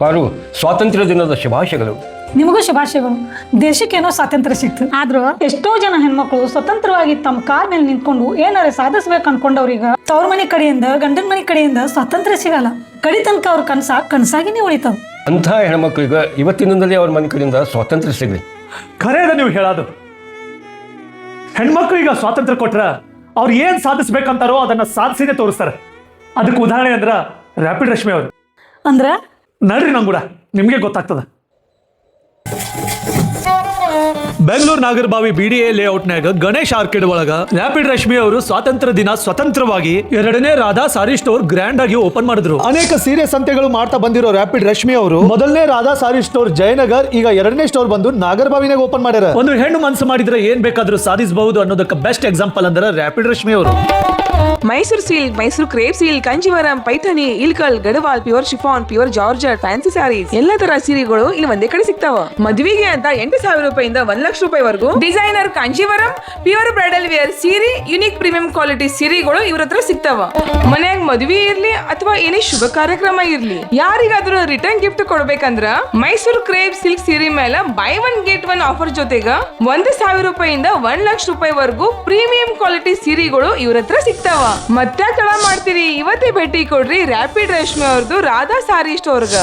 ಪಾರು ಸ್ವಾತಂತ್ರ್ಯ ದಿನದ ಶುಭಾಶಯಗಳು. ನಿಮಗೂ ಶುಭಾಶಯಗಳು. ದೇಶಕ್ಕೇನೋ ಸ್ವಾತಂತ್ರ್ಯ ಸಿಕ್ತು, ಆದ್ರೂ ಎಷ್ಟೋ ಜನ ಹೆಣ್ಮಕ್ಳು ಸ್ವತಂತ್ರವಾಗಿ ತಮ್ಮ ಕಾಲ ಮೇಲೆ ನಿಂತ್ಕೊಂಡು ಏನಾರ ಸಾಧಿಸ್ಬೇಕು ಅನ್ಕೊಂಡವ್ರೀಗ ತವ್ರ ಮನೆ ಕಡೆಯಿಂದ ಗಂಡನ ಮನೆ ಕಡೆಯಿಂದ ಸ್ವಾತಂತ್ರ್ಯ ಸಿಗಲ್ಲ. ಕಡಿ ತನಕ ಅವ್ರ ಕನಸಾಗಿನೇ ಉಳಿತಾವ. ಅಂಥ ಹೆಣ್ಮಕ್ಳಿಗೆ ಇವತ್ತಿನಿಂದಲೇ ಅವ್ರ ಮನೆ ಕಡೆಯಿಂದ ಸ್ವಾತಂತ್ರ್ಯ ಸಿಗಲಿ. ಖರೆ ಅದ ನೀವು ಹೇಳೋದು. ಹೆಣ್ಮಕ್ಳಿಗೆ ಸ್ವಾತಂತ್ರ್ಯ ಕೊಟ್ರ ಅವ್ರು ಏನ್ ಸಾಧಿಸ್ಬೇಕಂತಾರೋ ಅದನ್ನ ಸಾಧಿಸಿನೇ ತೋರಿಸ್ತಾರೆ. ಅದಕ್ಕೆ ಉದಾಹರಣೆ ಅಂದ್ರ ರ್ಯಾಪಿಡ್ ರಶ್ಮಿ ಅವರು. ಅಂದ್ರ ನಡ್ರಿ ನಂಗೂಡ ನಿಮ್ಗೆ ಗೊತ್ತಾಗ್ತದ. ಬೆಂಗಳೂರು ನಾಗರಬಾವಿ BDA ಲೇಔಟ್ನಾಗ ಗಣೇಶ್ ಆರ್ಕಿಡ್ ಒಳಗ ರ್ಯಾಪಿಡ್ ರಶ್ಮಿ ಅವರು ಸ್ವಾತಂತ್ರ್ಯ ದಿನ ಸ್ವತಂತ್ರವಾಗಿ 2ನೇ ರಾಧಾ ಸಾರಿ ಸ್ಟೋರ್ ಗ್ರ್ಯಾಂಡ್ ಆಗಿ ಓಪನ್ ಮಾಡಿದ್ರು. ಅನೇಕ ಸೀರೆ ಸಂತೆಗಳು ಮಾಡ್ತಾ ಬಂದಿರೋ ರ್ಯಾಪಿಡ್ ರಶ್ಮಿ ಅವರು ಮೊದಲನೇ ರಾಧಾ ಸಾರಿ ಸ್ಟೋರ್ ಜಯನಗರ್, ಈಗ 2ನೇ ಸ್ಟೋರ್ ಬಂದು ನಾಗರಬಾವಿನಾಗ ಓಪನ್ ಮಾಡ್ಯಾರ. ಒಂದು ಹೆಣ್ಣು ಮನಸ್ಸು ಮಾಡಿದ್ರೆ ಏನ್ ಬೇಕಾದ್ರೂ ಸಾಧಿಸಬಹುದು ಅನ್ನೋದಕ್ಕೆ ಬೆಸ್ಟ್ ಎಕ್ಸಾಂಪಲ್ ಅಂದ್ರೆ ರ್ಯಾಪಿಡ್ ರಶ್ಮಿ ಅವರು. Mysore silk, Mysore crepe silk, Kanjeevaram, Paithani, Ilkal, Gadwal, pure chiffon, pure georgette, fancy sarees ಎಲ್ಲ ತರ ಸೀರೆಗಳು ಇಲ್ಲಿ ಒಂದೇ ಕಡೆ ಸಿಗ್ತಾವ. ಮದುವೆಗೆ ಅಂತ 8,000 ರೂಪಾಯಿಂದ 1 ಲಕ್ಷ ರೂಪಾಯಿವರೆಗೂ designer Kanjeevaram, pure bridal wear ಸೀರೆ, ಯುನಿಕ್ ಪ್ರೀಮಿಯಂ ಕ್ವಾಲಿಟಿ ಸೀರೆಗಳು ಇವ್ರ ಹತ್ರ ಸಿಗ್ತಾವ. ಮನ್ಯಾಗ ಮದುವೆ ಇರ್ಲಿ ಅಥವಾ ಏನೇ ಶುಭ ಕಾರ್ಯಕ್ರಮ ಇರ್ಲಿ, ಯಾರಿಗಾದ್ರೂ ರಿಟರ್ನ್ ಗಿಫ್ಟ್ ಕೊಡ್ಬೇಕಂದ್ರ ಮೈಸೂರು ಕ್ರೇಪ್ ಸಿಲ್ಕ್ ಸೀರೆ ಮೇಲೆ ಬೈ 1 get 1 ಆಫರ್ ಜೊತೆಗ 1,000 ರೂಪಾಯಿಂದ 1 ಲಕ್ಷ ರೂಪಾಯಿವರೆಗೂ ಪ್ರೀಮಿಯಂ ಕ್ವಾಲಿಟಿ ಸೀರೆಗಳು ಇವ್ರ ಹತ್ರ ಸಿಗ್ತಾವ. ಮತ್ತೆ ತಡ ಮಾಡ್ತೀರಿ, ಇವತ್ತೇ ಭೇಟಿ ಕೊಡ್ರಿ ರ್ಯಾಪಿಡ್ ರಶ್ಮಿ ಅವ್ರದ್ದು ರಾಧಾ ಸಾರಿ ಸ್ಟೋರ್ಗ.